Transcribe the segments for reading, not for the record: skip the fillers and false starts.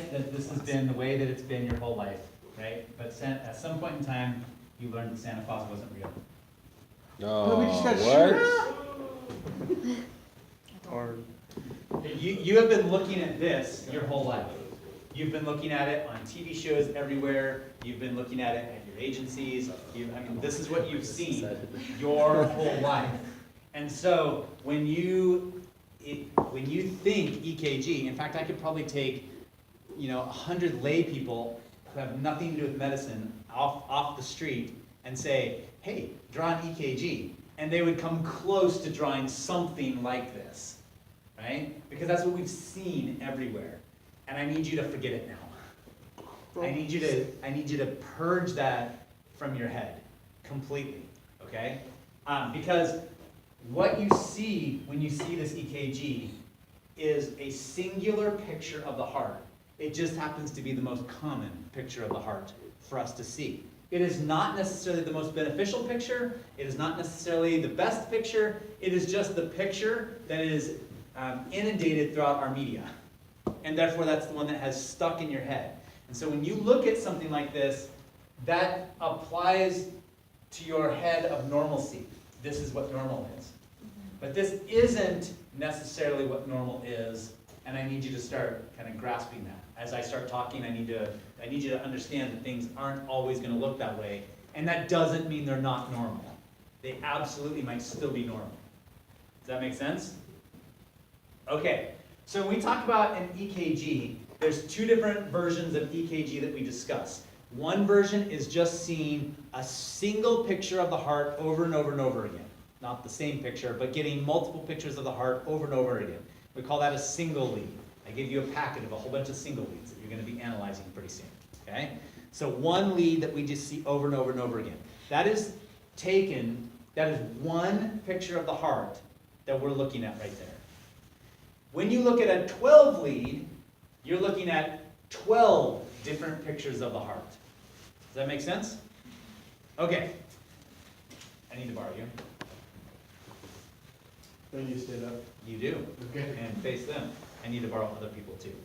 it that this has been the way that it's been your whole life, right? But at some point in time, you learned that Santa Claus wasn't real. No, we just got what? You have been looking at this your whole life. You've been looking at it on TV shows everywhere. You've been looking at it at your agencies. This is what you've seen your whole life. And so when you think EKG, in fact, I could probably take 100 lay people who have nothing to do with medicine off the street and say, hey, draw an EKG. And they would come close to drawing something like this, right? Because that's what we've seen everywhere. And I need you to forget it now. I need you to purge that from your head completely, okay? Because what you see when you see this EKG is a singular picture of the heart. It just happens to be the most common picture of the heart for us to see. It is not necessarily the most beneficial picture. It is not necessarily the best picture. It is just the picture that is inundated throughout our media. And therefore, that's the one that has stuck in your head. And so when you look at something like this, that applies to your head of normalcy. This is what normal is. But this isn't necessarily what normal is, and I need you to start kind of grasping that. As I start talking, I need you to understand that things aren't always going to look that way, and that doesn't mean they're not normal. They absolutely might still be normal. Does that make sense? Okay, so when we talk about an EKG, there's two different versions of EKG that we discuss. One version is just seeing a single picture of the heart over and over and over again. Not the same picture, but getting multiple pictures of the heart over and over again. We call that a single lead. I give you a packet of a whole bunch of single leads that you're going to be analyzing pretty soon. Okay? So one lead that we just see over and over and over again. That is one picture of the heart that we're looking at right there. When you look at a 12 lead, you're looking at 12 different pictures of the heart. Does that make sense? Okay. I need to borrow you. Don't you stand up? You do. Okay. And face them. I need to borrow other people too.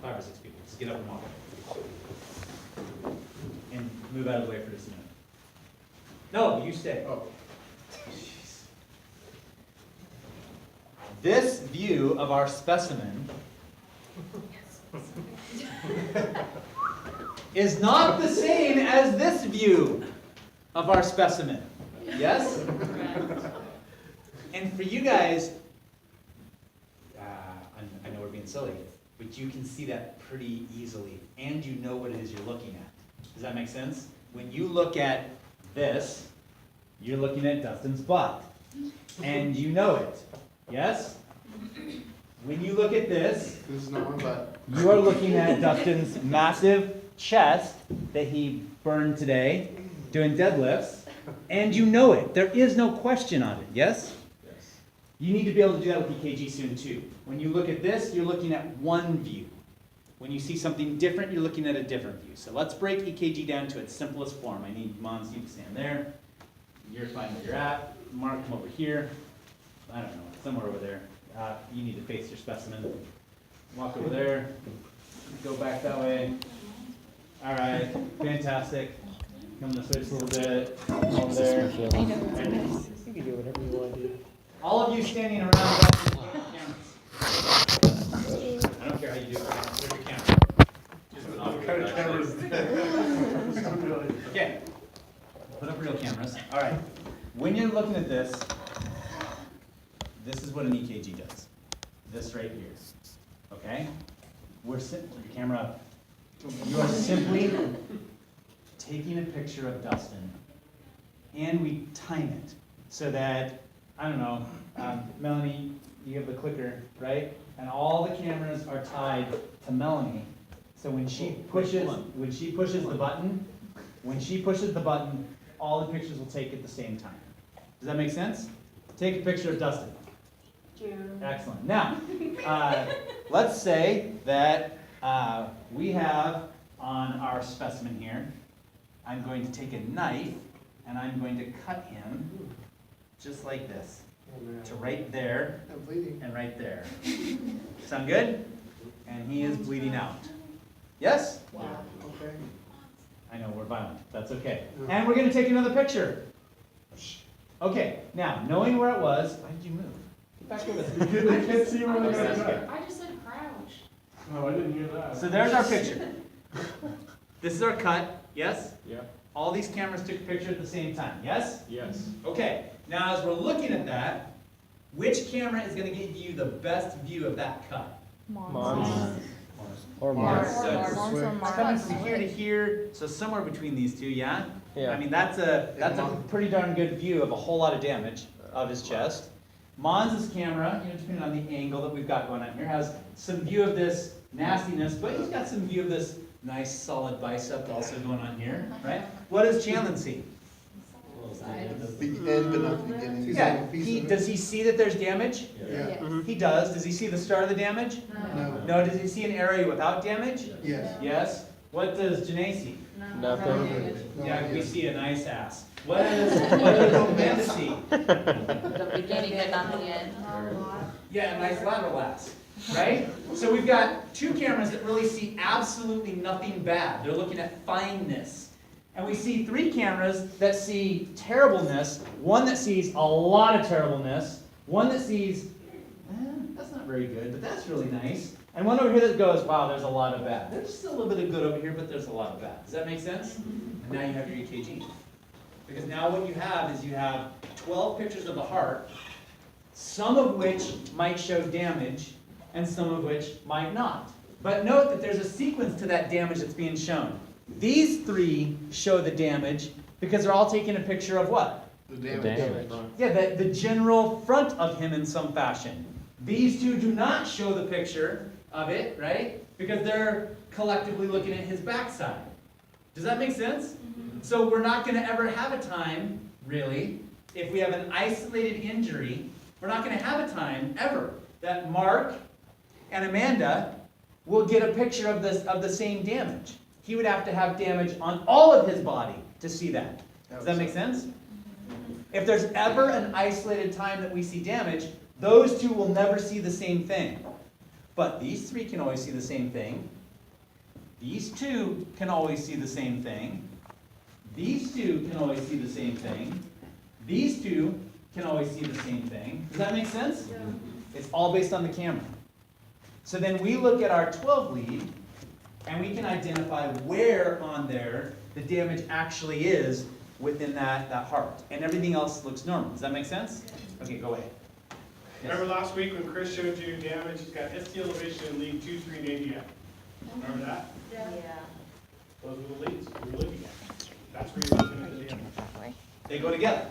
5 or 6 people. Just get up and walk. And move out of the way for just a minute. No, you stay. Oh. This view of our specimen is not the same as this view of our specimen. Yes? And for you guys, I know we're being silly, but you can see that pretty easily, and you know what it is you're looking at. Does that make sense? When you look at this, you're looking at Dustin's butt, and you know it. Yes? When you look at this is not my butt. You are looking at Dustin's massive chest that he burned today doing deadlifts, and you know it. There is no question on it. Yes? Yes. You need to be able to do that with EKG soon too. When you look at this, you're looking at one view. When you see something different, you're looking at a different view. So let's break EKG down to its simplest form. I need Mons, you to stand there. You're fine where you're at. Mark, come over here. I don't know, somewhere over there. You need to face your specimen. Walk over there. Go back that way. All right, fantastic. Come this way just a little bit. Over there. You can do whatever you want to do. All of you standing around Dustin, look at the cameras. I don't care how you do it. Look at your camera. Okay. Put up real cameras. All right. When you're looking at this, this is what an EKG does. This right here. Okay? We're put your camera up. You are simply taking a picture of Dustin, and we time it so that, I don't know, Melanie, you have the clicker, right? And all the cameras are tied to Melanie. So when she pushes the button, all the pictures will take at the same time. Does that make sense? Take a picture of Dustin. Excellent. Now, let's say that we have on our specimen here, I'm going to take a knife and I'm going to cut him just like this, to right there and right there. Sound good? And he is bleeding out. Yes? Wow, okay. I know, we're violent. That's okay. And we're going to take another picture. Okay, now, knowing where it was, why did you move? Get back over there. I can't see where they're Okay, gonna that's go. good. I just said crouch. Oh, I didn't hear that. So there's our picture. This is our cut, yes? Yeah. All these cameras took a picture at the same time, yes? Yes. Okay, now as we're looking at that, which camera is going to give you the best view of that cut? Mons. Or Mars. Mars. So it's- Mars or It's Mars. coming from here to here, so somewhere between these two, yeah? I Yeah. mean, that's a pretty darn good view of a whole lot of damage of his chest. Mons' camera, depending on the angle that we've got going on here, has some view of this nastiness, but he's got some view of this nice solid bicep also going on here, right? What does Chandler see? The end, but not the beginning. Is Yeah, that a piece of it? does he see that there's damage? Yeah. He does. Does he see the start of the damage? No. No, does he see an area without damage? Yes. Yes. What does Janae see? Nothing. No Yeah, we idea. see a nice ass. What does Amanda see? The beginning but not the end. Yeah, a nice lateral ass, right? So we've got two cameras that really see absolutely nothing bad. They're looking at fineness. And we see three cameras that see terribleness, one that sees a lot of terribleness, one that sees, that's not very good, but that's really nice, and one over here that goes, wow, there's a lot of bad. There's still a little bit of good over here, but there's a lot of bad. Does that make sense? And now you have your EKG. Because now what you have is you have 12 pictures of the heart, some of which might show damage, and some of which might not. But note that there's a sequence to that damage that's being shown. These three show the damage because they're all taking a picture of what? The Damage. Yeah, the general front of him in some fashion. These two do not show the picture of it, right? Because they're collectively looking at his backside. Does that make sense? So we're not going to ever have a time, really, if we have an isolated injury, we're not going to have a time ever that Mark and Amanda will get a picture of the same damage. He would have to have damage on all of his body to see that. Does that make sense? If there's ever an isolated time that we see damage, those two will never see the same thing. But these three can always see the same thing. These two can always see the same thing. These two can always see the same thing. These two can always see the same thing. Does that make sense? Yeah. It's all based on the camera. So then we look at our 12 lead, and we can identify where on there the damage actually is within that heart. And everything else looks normal. Does that make sense? Okay, go ahead. Yes. Remember last week when Chris showed you damage? He's got ST elevation in lead 2, 3, and ADF. Remember that? Yeah. Those were the leads we were looking at. That's where you're looking at the damage. They go together.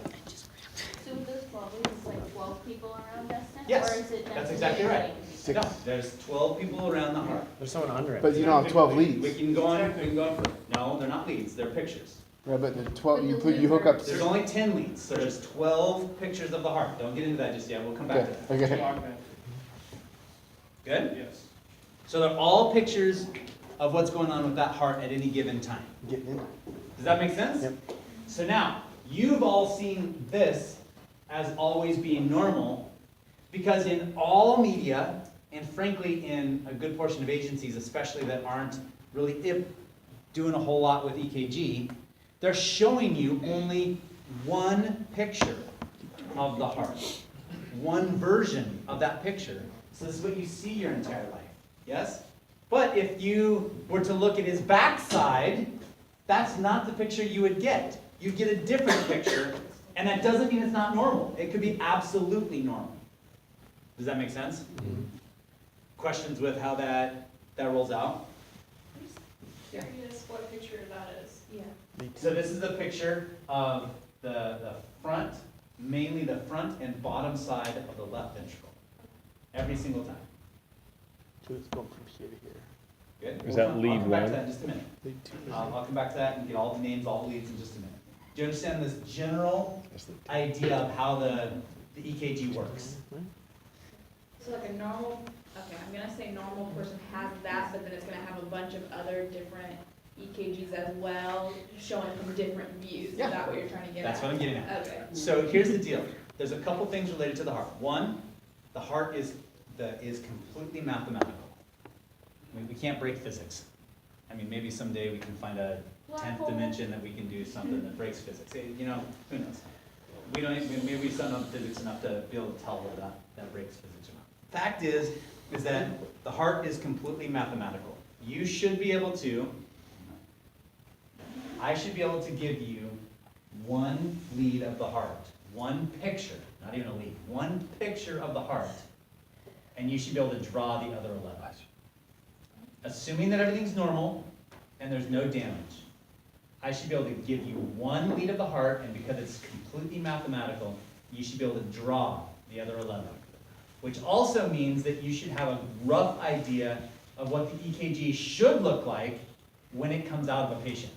So with those 12 leads, it's like 12 people around Destin? Yes, Or is it that's Destin exactly right. and- No, there's 12 people around the heart. There's someone under it. But you don't have 12 We leads. can go on, we can go on for, no, they're not leads, they're pictures. Right, but the 12, you hook up. There's only 10 leads, so there's 12 pictures of the heart. Don't get into that just yet, we'll come back to that. Okay. Clock that. Good? Yes. So they're all pictures of what's going on with that heart at any given time. Getting in. Does that make sense? Yep. So now, you've all seen this as always being normal, because in all media, and frankly in a good portion of agencies, especially that aren't really doing a whole lot with EKG, they're showing you only one picture of the heart. One version of that picture. So this is what you see your entire life. Yes? But if you were to look at his backside, that's not the picture you would get. You'd get a different picture, and that doesn't mean it's not normal. It could be absolutely normal. Does that make sense? Mm-hmm. Questions with how that rolls out? Curious what picture that is. Yeah. So this is a picture of the front, mainly the front and bottom side of the left ventricle. Every single time. So it's going from here to here. Good? Is that I'll lead come back to one? that in just a minute. Lead two. I'll come back to that and get all the names, all the leads in just a minute. Do you understand this general idea of how the EKG works? So like a normal, okay, I'm gonna say normal person has that, but then it's gonna have a bunch of other different EKGs as well, showing from different views. Is Yeah. that what you're trying to get at? That's what I'm getting at. Okay. So here's the deal. There's a couple things related to the heart. One, the heart is completely mathematical. We can't break physics. I mean, maybe someday we can find a Black 10th hole. dimension that we can do something that breaks physics. You know, who knows? We don't, maybe we just don't know physics enough to be able to tell whether that breaks physics or not. Fact is that the heart is completely mathematical. You should be able to, I should be able to give you one lead of the heart, one picture, not even a lead, one picture of the heart, and you should be able to draw the other 11. Assuming that everything's normal and there's no damage, I should be able to give you one lead of the heart, and because it's completely mathematical, you should be able to draw the other 11. Which also means that you should have a rough idea of what the EKG should look like when it comes out of a patient.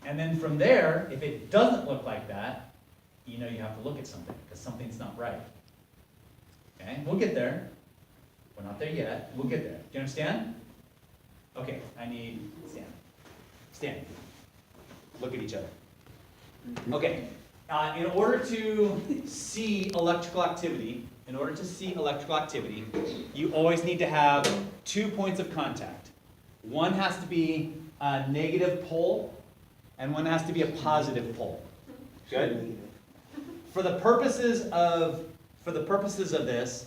And then from there, if it doesn't look like that, you know you have to look at something, because something's not right. Okay, we'll get there. We're not there yet. We'll get there. Do you understand? Okay, I need Stan. Stan. Look at each other. Okay, in order to see electrical activity, you always need to have 2 points of contact. One has to be a negative pole, and one has to be a positive pole. Good? For the purposes of this,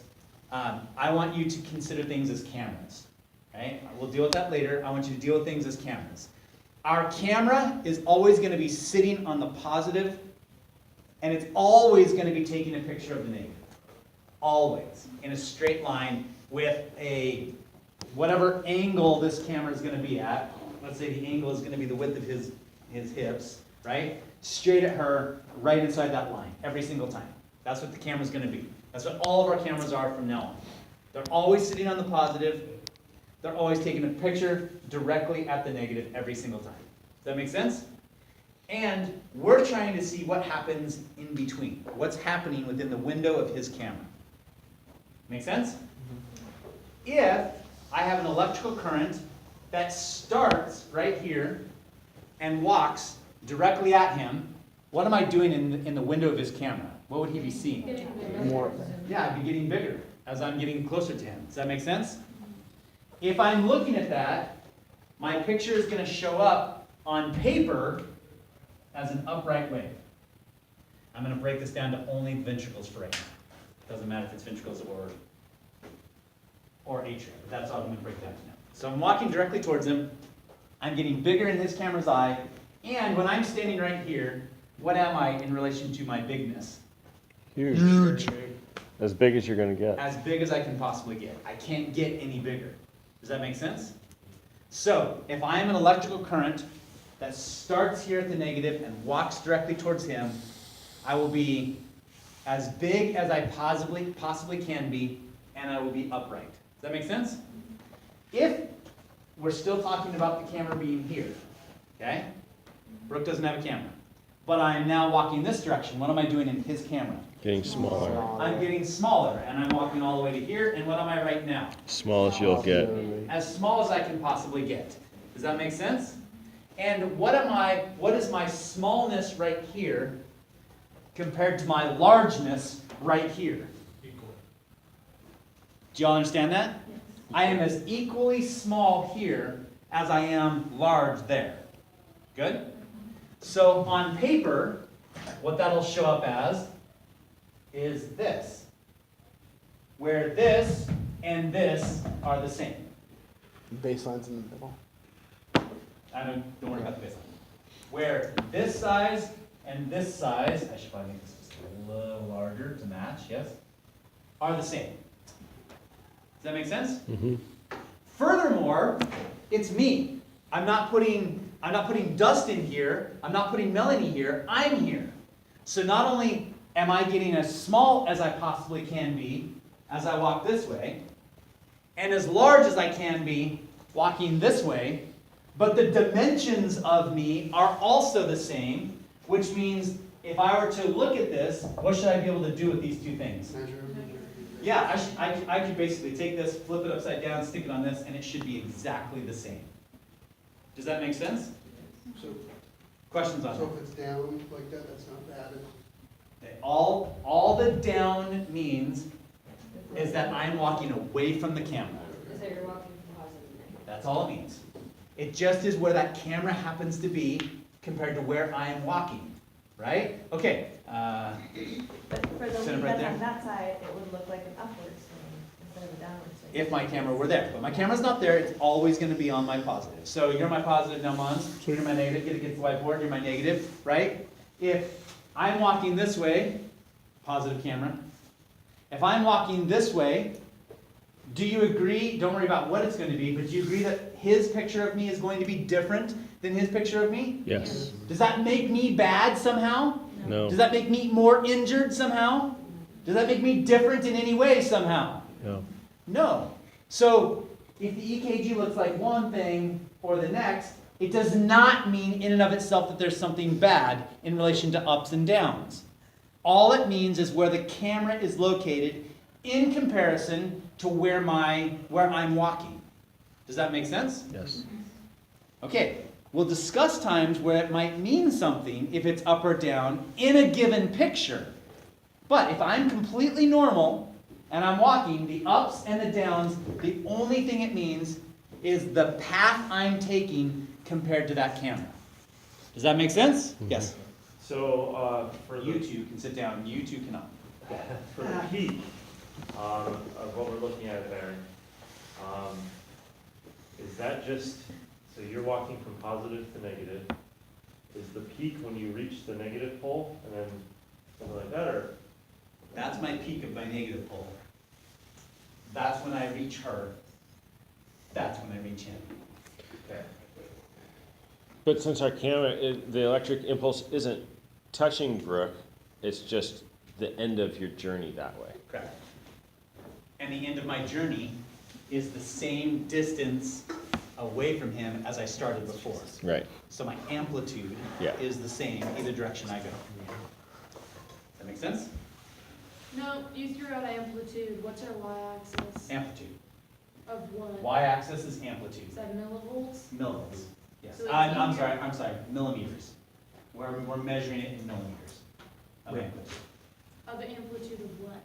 I want you to consider things as cameras. Okay? We'll deal with that later. I want you to deal with things as cameras. Our camera is always going to be sitting on the positive, and it's always going to be taking a picture of the negative. Always. In a straight line with a whatever angle this camera is going to be at. Let's say the angle is going to be the width of his hips, right? Straight at her, right inside that line, every single time. That's what the camera's going to be. That's what all of our cameras are from now on. They're always sitting on the positive. They're always taking a picture directly at the negative every single time. Does that make sense? And we're trying to see what happens in between. What's happening within the window of his camera. Make sense? If I have an electrical current that starts right here and walks directly at him, what am I doing in the window of his camera? What would he be seeing? More of that. Yeah, I'd be getting bigger as I'm getting closer to him. Does that make sense? If I'm looking at that, my picture is going to show up on paper as an upright wave. I'm going to break this down to only ventricles for right now. Doesn't matter if it's ventricles or atria. That's all I'm going to break down to now. So I'm walking directly towards him. I'm getting bigger in his camera's eye. And when I'm standing right here, what am I in relation to my bigness? Huge. As big as you're going to get. As big as I can possibly get. I can't get any bigger. Does that make sense? So, if I am an electrical current that starts here at the negative and walks directly towards him, I will be as big as I possibly can be, and I will be upright. Does that make sense? If we're still talking about the camera being here, okay? Brooke doesn't have a camera. But I am now walking this direction. What am I doing in his camera? Getting smaller. I'm getting smaller, and I'm walking all the way to here, and what am I right now? Smallest you'll get. As small as I can possibly get. Does that make sense? And what is my smallness right here compared to my largeness right here? Do y'all understand that? I am as equally small here as I am large there. Good? So on paper, what that'll show up as is this, where this and this are the same. Baseline's in the middle. Don't worry about the baseline. Where this size and this size, I should probably make this just a little larger to match, yes, are the same. Does that make sense? Mm-hmm. Furthermore, it's me. I'm not putting dust in here. I'm not putting Melanie here. I'm here. So not only am I getting as small as I possibly can be as I walk this way, and as large as I can be walking this way, but the dimensions of me are also the same, which means if I were to look at this, what should I be able to do with these two things? Yeah, I could basically take this, flip it upside down, stick it on this, and it should be exactly the same. Does that make sense? So, Questions on so that? if it's down like that, that's not bad. Okay, all the down means is that I'm walking away from the camera. So you're walking from positive to negative. That's all it means. It just is where that camera happens to be compared to where I am walking, right? Okay, But for the Set it lead right that's there. on that side, it would look like an upward swing instead of a downward swing. if my camera were there, but my camera's not there, it's always gonna be on my positive. So you're my positive now, Mons, you're my negative, get against the whiteboard, you're my negative, right? If I'm walking this way, positive camera. If I'm walking this way, do you agree, don't worry about what it's going to be, but do you agree that his picture of me is going to be different than his picture of me? Yes. Does that make me bad somehow? No. Does that make me more injured somehow? Does that make me different in any way somehow? No. No. So if the EKG looks like one thing or the next, it does not mean in and of itself that there's something bad in relation to ups and downs. All it means is where the camera is located in comparison to where I'm walking. Does that make sense? Yes. Okay, we'll discuss times where it might mean something if it's up or down in a given picture. But if I'm completely normal and I'm walking, the ups and the downs, the only thing it means is the path I'm taking compared to that camera. Does that make sense? Yes. So, for You the, two can sit down, you two cannot. for the peak, of what we're looking at there, is that just, so you're walking from positive to negative, is the peak when you reach the negative pole, and then something like that, or? That's my peak of my negative pole. That's when I reach her. That's when I reach him. Okay. But since our camera, the electric impulse isn't touching Brooke, it's just the end of your journey that way. Correct. And the end of my journey is the same distance away from him as I started before. Right. So my amplitude Yeah. is the same either direction I go. Does that make sense? No, you threw out amplitude. What's our y-axis Amplitude. of what? Y-axis is amplitude. Is that millivolts? Millivolts. Yes. So it's I'm easier- sorry, millimeters. We're measuring it in millimeters of amplitude. Of amplitude of what?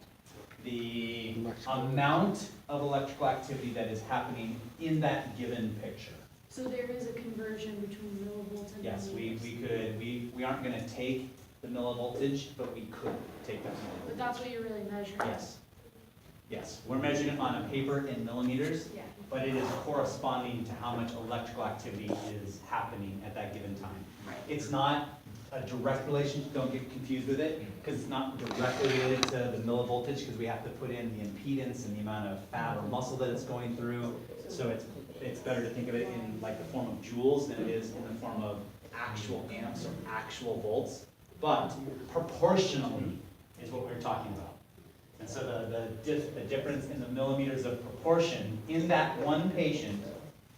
The Electrical. amount of electrical activity that is happening in that given picture. So there is a conversion between millivolts and Yes, millimeters. we aren't gonna take the millivoltage, but we could take that But millivoltage. that's what you're really measuring. Yes. Yes, we're measuring it on a paper in millimeters, Yeah. but it is corresponding to how much electrical activity is happening at that given time. Right. It's not a direct relationship, don't get confused with it, because it's not directly related to the millivoltage, because we have to put in the impedance and the amount of fat or muscle that it's going through. So it's better to think of it in like the form of joules than it is in the form of actual amps or actual volts. But proportionally is what we're talking about. And so the difference in the millimeters of proportion in that one patient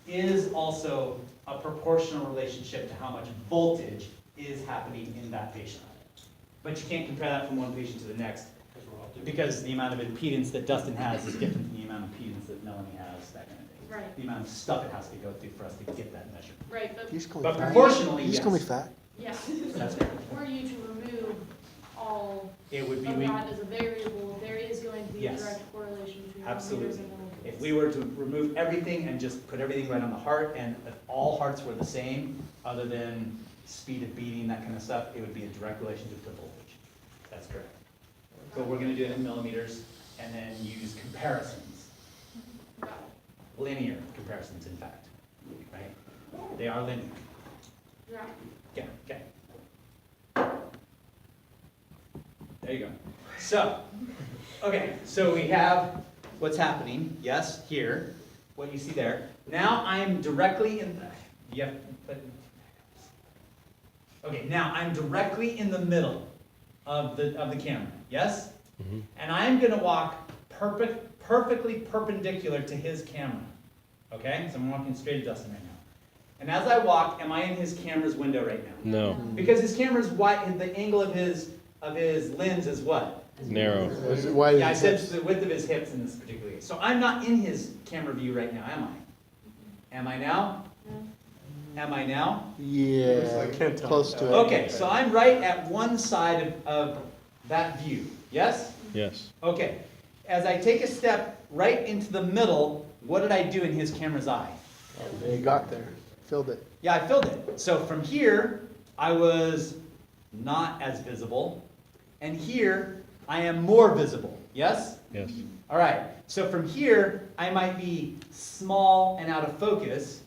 is also a proportional relationship to how much voltage is happening in that patient. But you can't compare that from one patient to the next, because the amount of impedance that Dustin has is different than the amount of impedance that Melanie has, that kind of thing. Right. The amount of stuff it has to go through for us to get that measure. Right, but, You just call me But fat. proportionally, You just call me yes. fat. yeah, That's right. were you to remove all It would be, of that as a variable, there is going to be a Yes. direct correlation between Absolutely. millimeters and millivolts. if we were to remove everything and just put everything right on the heart, and if all hearts were the same, other than speed of beating, that kind of stuff, it would be a direct relationship to voltage. That's correct. So we're gonna do it in millimeters, and then use comparisons, Got it. linear comparisons, in fact, right? They are linear. Yeah. Yeah, okay. There you go. So, okay, so we have what's happening, yes, here, what you see there. Now I'm directly in the, yeah, but, okay, now I'm directly in the middle of the camera, yes? Mhm. And I'm gonna walk perfectly perpendicular to his camera, okay? So I'm walking straight at Dustin right now. And as I walk, am I in his camera's window right now? No. Because his camera's wide, the angle of his lens is what? Narrow. Why Yeah, I is said it? the width of his hips in this particular case. So I'm not in his camera view right now, am I? Am I now? No. Am I now? Yeah, close to it. Okay, so I'm right at one side of that view, yes? Yes. Okay, as I take a step right into the middle, what did I do in his camera's eye? You got there. Filled it. Yeah, I filled it. So from here, I was not as visible, and here, I am more visible. Yes? Yes. All right. So from here, I might be small and out of focus.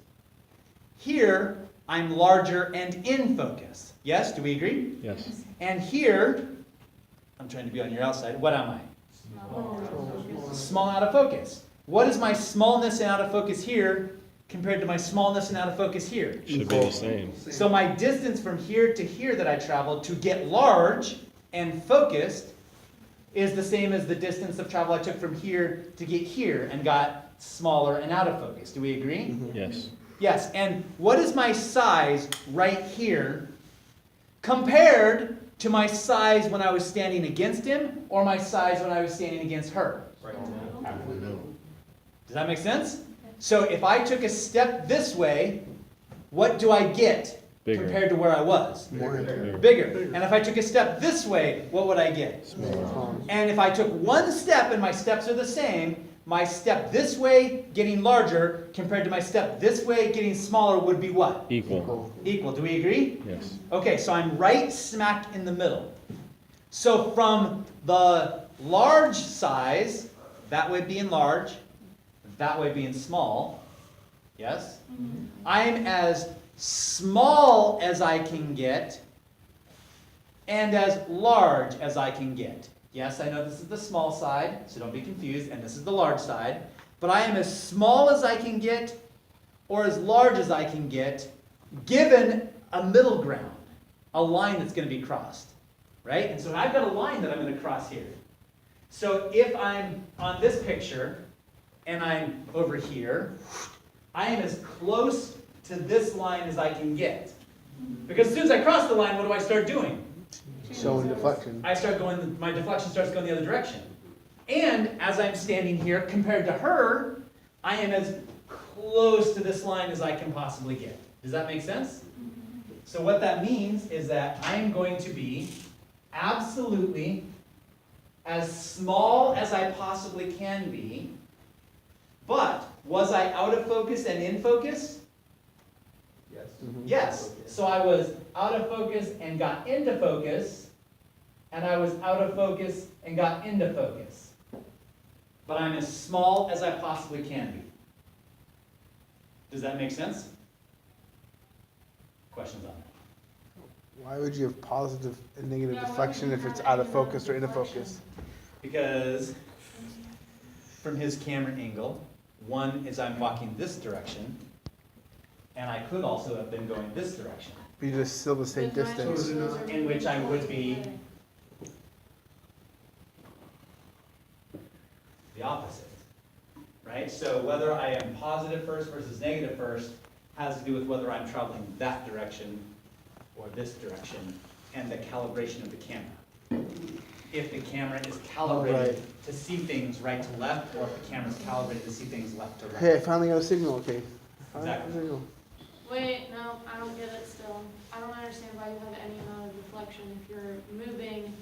Here, I'm larger and in focus. Yes? Do we agree? Yes. And here, I'm trying to be on your outside. What am I? Small out of focus. What is my smallness and out of focus here compared to my smallness and out of focus here? Should be the same. So my distance from here to here that I traveled to get large and focused is the same as the distance of travel I took from here to get here and got smaller and out of focus. Do we agree? Yes. Yes, and what is my size right here compared to my size when I was standing against him or my size when I was standing against her? Does that make sense? So if I took a step this way, what do I get Bigger. compared to where I was? More. Bigger. And if I took a step this way, what would I get? Smaller. And if I took one step and my steps are the same, my step this way getting larger compared to my step this way getting smaller would be what? Equal. Equal. Do we agree? Yes. Okay, so I'm right smack in the middle. So from the large size, that way being large, that way being small, yes? I'm as small as I can get and as large as I can get. Yes, I know this is the small side, so don't be confused, and this is the large side. But I am as small as I can get or as large as I can get, given a middle ground, a line that's going to be crossed. Right? And so I've got a line that I'm going to cross here. So if I'm on this picture and I'm over here, I am as close to this line as I can get. Because as soon as I cross the line, what do I start doing? Showing deflection. I start going, my deflection starts going the other direction. And as I'm standing here, compared to her, I am as close to this line as I can possibly get. Does that make sense? So what that means is that I'm going to be absolutely as small as I possibly can be, but was I out of focus and in focus? Yes. Yes. So I was out of focus and got into focus, and I was out of focus and got into focus. But I'm as small as I possibly can be. Does that make sense? Questions on that? Why would you have positive and negative Yeah, why deflection would if you it's have out of any focus or in deflection? focus? Because from his camera angle, one is I'm walking this direction, and I could also have been going this direction, But you're just still the same But mine distance. are in which I would be away. the opposite. Right? So whether I am positive first versus negative first has to do with whether I'm traveling that direction or this direction and the calibration of the camera. If the camera is calibrated Right. to see things right to left, or if the camera is calibrated to see things left to right. Hey, I finally got a signal, okay. Finally got a Exactly. signal. Wait, no, I don't get it still. I don't understand why you have any amount of deflection if you're moving.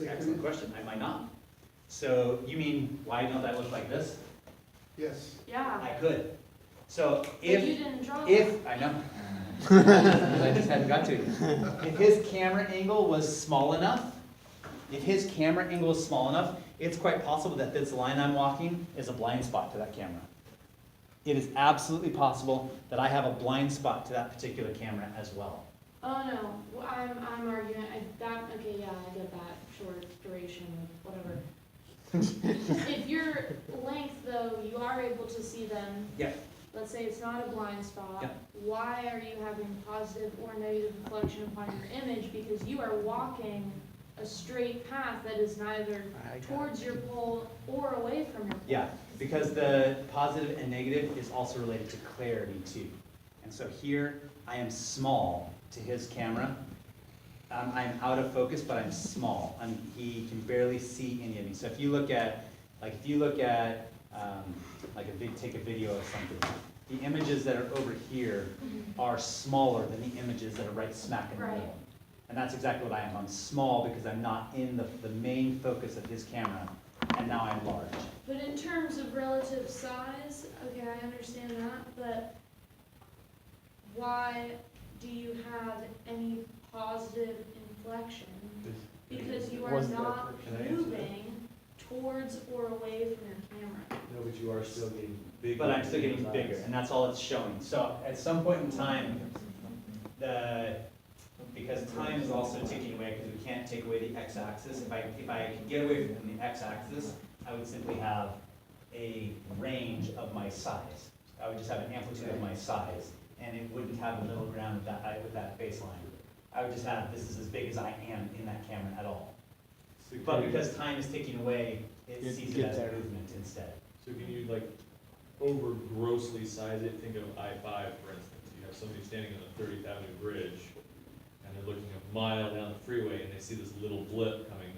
Excellent question. I might not. So you mean, why don't I look like this? Yes. Yeah, I could. So but you if, didn't draw that. I know. I just hadn't got to you. If his camera angle was small enough, it's quite possible that this line I'm walking is a blind spot to that camera. It is absolutely possible that I have a blind spot to that particular camera as well. Oh, no, well, I'm arguing, okay, yeah, I get that, short duration, whatever. If your length, though, you are able to see them. Yeah. Let's say it's not a blind spot. Yeah. Why are you having positive or negative deflection upon your image? Because you are walking a straight path that is neither I got it. towards your pole or away from your pole. Yeah, because the positive and negative is also related to clarity too. And so here, I am small to his camera. I'm out of focus, but I'm small. He can barely see any of me. So if you look at, take a video of something, the images that are over here are smaller than the images that are right smack in the Right. middle. And that's exactly what I am. I'm small because I'm not in the main focus of his camera, and now I'm large. But in terms of relative size, okay, I understand that, but why do you have any positive inflection? Because you are Wasn't not Can I answer that? moving towards or away from your camera. No, but you are still getting bigger. But I'm still in getting your bigger, eyes. and that's all it's showing. So at some point in time, because time is also ticking away, because we can't take away the x-axis, if I could get away from the x-axis, I would simply have a range of my size. I would just have an amplitude of my size, and it wouldn't have a middle ground with that baseline. I would just have, this is as big as I am in that camera at all. So But can you- because time is ticking away, it It sees it gets as there. movement instead. So can you like over grossly size it? Think of I-5, for instance. You have somebody standing on the 30th Avenue Bridge, and they're looking a mile down the freeway, and they see this little blip coming,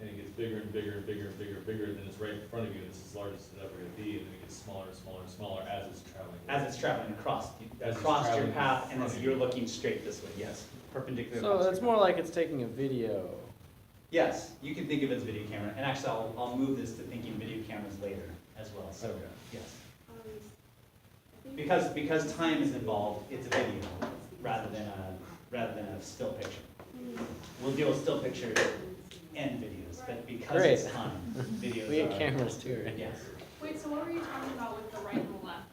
and it gets bigger and bigger and bigger and bigger and bigger, and then it's right in front of you, and it's as large as it's ever gonna be, and then it gets smaller and smaller and smaller as it's traveling. As it's traveling across, As it's across your traveling path, and in as front of you're you. looking straight this way, yes, perpendicular. So across it's your more path. like it's taking a video. Yes, you can think of it as video camera, and actually, I'll move this to thinking video cameras later as well, so, Okay. yes. I think Because time is involved, it's a video rather than a still picture. We'll deal with still pictures and videos, but because it's Great. time, videos We are. have cameras too, right? Yes. Wait, so what were you talking about with the right and the left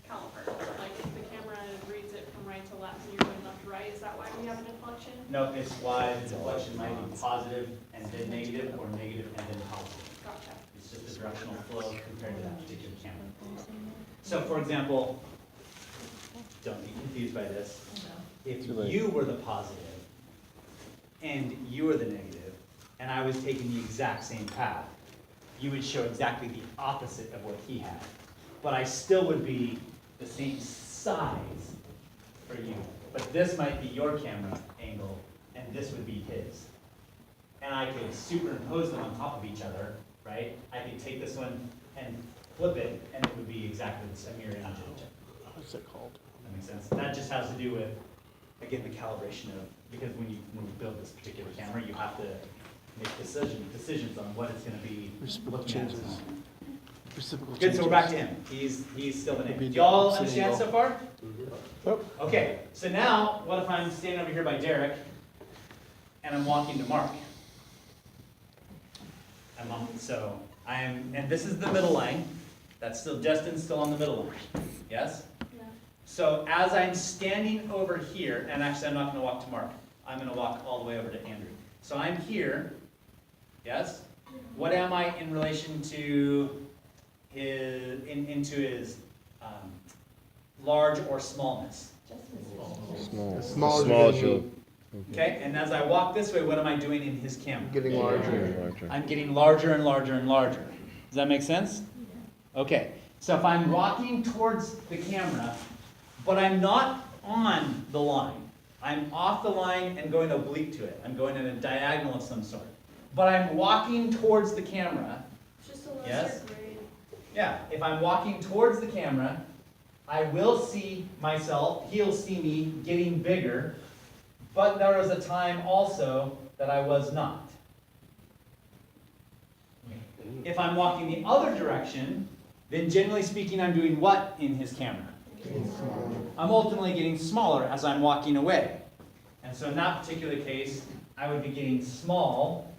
caliper? Like if the camera reads it from right to left and you're going left to right, is that why we have a deflection? No, it's why the deflection might be positive and then negative, or negative and then positive. Gotcha. It's just the directional flow compared to that particular camera. So for example, don't be confused by this. If Too late. you were the positive and you were the negative, and I was taking the exact same path, you would show exactly the opposite of what he had. But I still would be the same size for you. But this might be your camera angle, and this would be his. And I could superimpose them on top of each other, right? I could take this one and flip it, and it would be exactly the same mirror image of each other. What's it called? That makes sense? That just has to do with, again, the calibration of, because when you build this particular camera, you have to make decisions on what it's gonna be Reciprocal looking at. changes. Reciprocal Good, changes. so we're back to him. He's still the Could name. be Do y'all the understand so opposite far? Oh. Okay, so now, what if I'm standing over here by Derek, and I'm walking to Mark? And this is the middle line. That's still, Justin's still on the middle line, yes? Yeah. So as I'm standing over here, and actually I'm not gonna walk to Mark, I'm gonna walk all the way over to Andrew. So I'm here, yes? What am I in relation to into his large or smallness? Small. Smaller Small than shoe. Okay, and as I walk this way, what am I doing in his camera? Getting larger. I'm getting larger and larger and larger. Does that make sense? Okay, so if I'm walking towards the camera, but I'm not on the line, I'm off the line and going oblique to it. I'm going in a diagonal of some sort. But I'm walking towards the camera. Just a lesser Yes? grade. Yeah, if I'm walking towards the camera, I will see myself, he'll see me getting bigger, but there was a time also that I was not. If I'm walking the other direction, then generally speaking, I'm doing what in his camera? I'm ultimately getting smaller as I'm walking away. And so in that particular case, I would be getting small,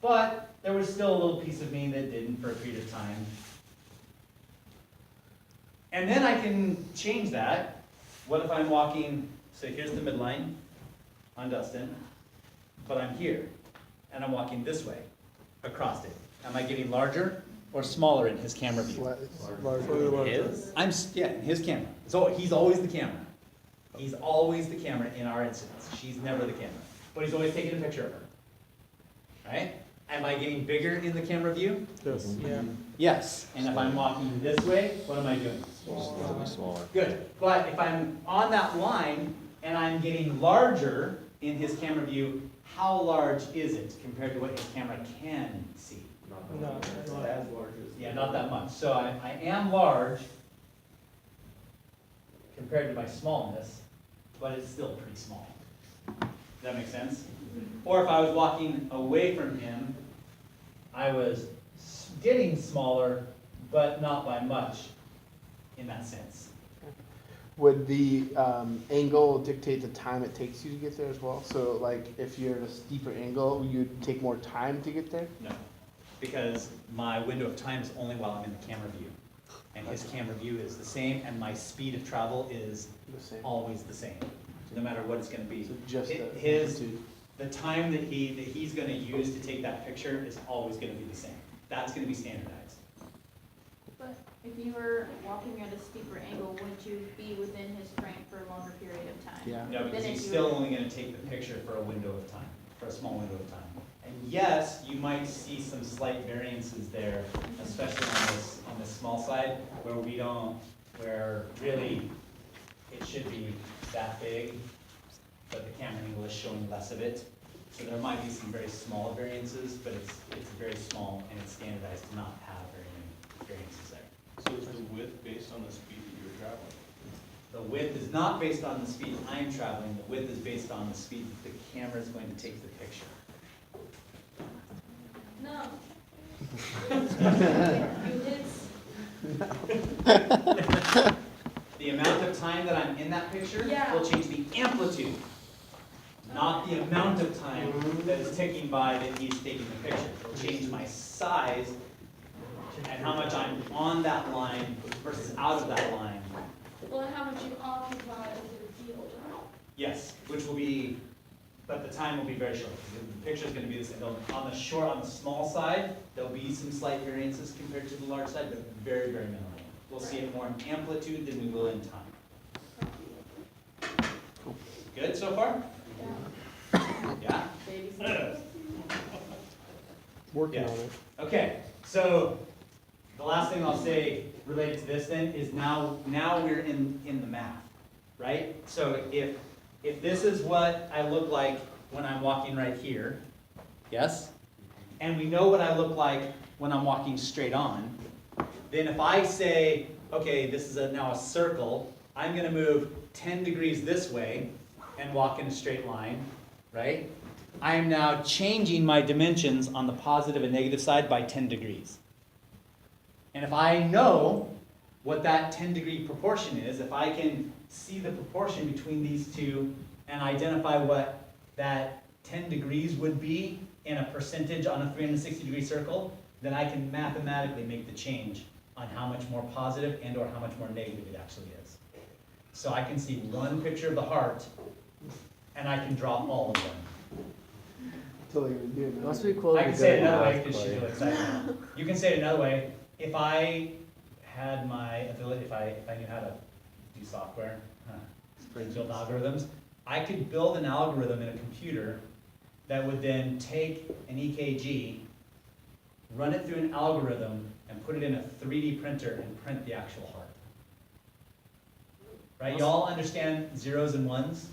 but there was still a little piece of me that didn't for a period of time. And then I can change that. What if I'm walking, so here's the midline on Dustin, but I'm here, and I'm walking this way, across it. Am I getting larger or smaller in his camera view? Larger. Yeah, in his camera. So he's always the camera. He's always the camera in our incidents. She's never the camera. But he's always taking a picture of her. Right? Am I getting bigger in the camera view? Yes. Yeah. Yes. And if I'm walking this way, what am I doing? Smaller. Good. But if I'm on that line and I'm getting larger in his camera view, how large is it compared to what his camera can see? Not as large as. Yeah, not that much. So I am large compared to my smallness, but it's still pretty small. Does that make sense? Or if I was walking away from him, I was getting smaller, but not by much in that sense. would the angle dictate the time it takes you to get there as well? So like if you're at a steeper angle, you'd take more time to get there? No, because my window of time is only while I'm in the camera view. And his camera view is the same, and my speed of travel is The same. always the same, no matter what it's gonna be. So just the His, amplitude. the time that he's gonna use to take that picture is always gonna be the same. That's gonna be standardized. But if you were walking at a steeper angle, wouldn't you be within his frame for a longer period of time? Yeah. No, because Then he's if you still were- only gonna take the picture for a window of time, for a small window of time. And yes, you might see some slight variances there, especially on this small side, where we don't, where really it should be that big, but the camera angle is showing less of it. So there might be some very small variances, but it's very small and it's standardized to not have very many variances there. So is the width based on the speed that you're traveling? The width is not based on the speed I'm traveling, the width is based on the speed that the camera is going to take the picture. No. You did. The amount of time that I'm in that picture Yeah. will change the amplitude, not the amount of time that is ticking by that he's taking the picture. It'll change my size and how much I'm on that line versus out of that line. Well, and how much you occupy the field. Yes, which will be, but the time will be very short. The picture is going to be the same. On the small side, there'll be some slight variances compared to the large side, but very, very minimal. We'll see it more in amplitude than we will in time. Good so far? Yeah? Baby steps. Working Yes. on it. Okay, so the last thing I'll say related to this then is now we're in the math, right? So if this is what I look like when I'm walking right here, yes? And we know what I look like when I'm walking straight on, then if I say, okay, this is now a circle, I'm gonna move 10 degrees this way and walk in a straight line, right? I am now changing my dimensions on the positive and negative side by 10 degrees. And if I know what that 10-degree proportion is, if I can see the proportion between these two and identify what that 10 degrees would be in a percentage on a 360-degree circle, then I can mathematically make the change on how much more positive and or how much more negative it actually is. So I can see one picture of the heart and I can draw all of them. Totally gonna do it. Must be cool. I to can be say it good at another way math, because she's Clay. really excited now. You can say it another way. If I had my ability, if I knew how to do software, build algorithms, I could build an algorithm in a computer that would then take an EKG, run it through an algorithm, and put it in a 3D printer and print the actual heart. Right? Y'all understand zeros and ones?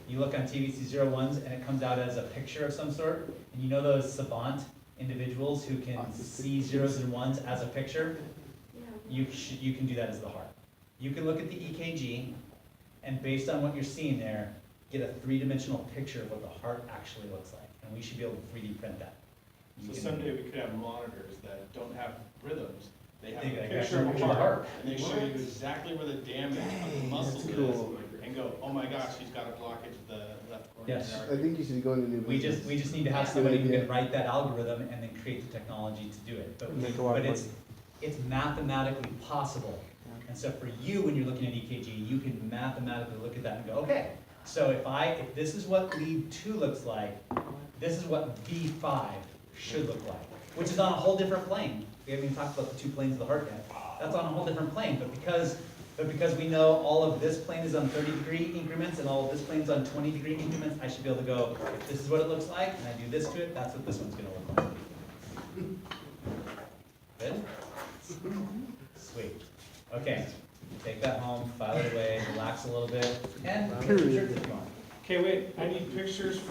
You look on TV, see 0, 1s, and it comes out as a picture of some sort. And you know those savant individuals who can see zeros and ones as a picture? You can do that as the heart. You can look at the EKG, and based on what you're seeing there, get a 3-dimensional picture of what the heart actually looks like. And we should be able to 3D print that. You So can- someday we could have monitors that don't have rhythms. They have They a got a picture of picture a of the heart, heart. and they show you exactly where the damage of the muscle That's is, cool. and go, oh my gosh, he's got a blockage of the left coronary Yes. I artery. think you should go into new We business. just need to have Good somebody who idea. can write that algorithm and then create the technology to do it. Make a lot of But money. it's mathematically possible. And so for you, when you're looking at EKG, you can mathematically look at that and go, okay, so if this is what lead 2 looks like, this is what V5 should look like, which is on a whole different plane. We haven't even talked about the 2 planes of the heart yet. That's on a whole different plane, but because we know all of this plane is on 30-degree increments and all of this plane is on 20-degree increments, I should be able to go, if this is what it looks like, and I do this to it, that's what this one's gonna look like. Good? Sweet. Okay, take that home, file it away, relax a little bit, and put your shirts if you want. Okay, wait, I need pictures for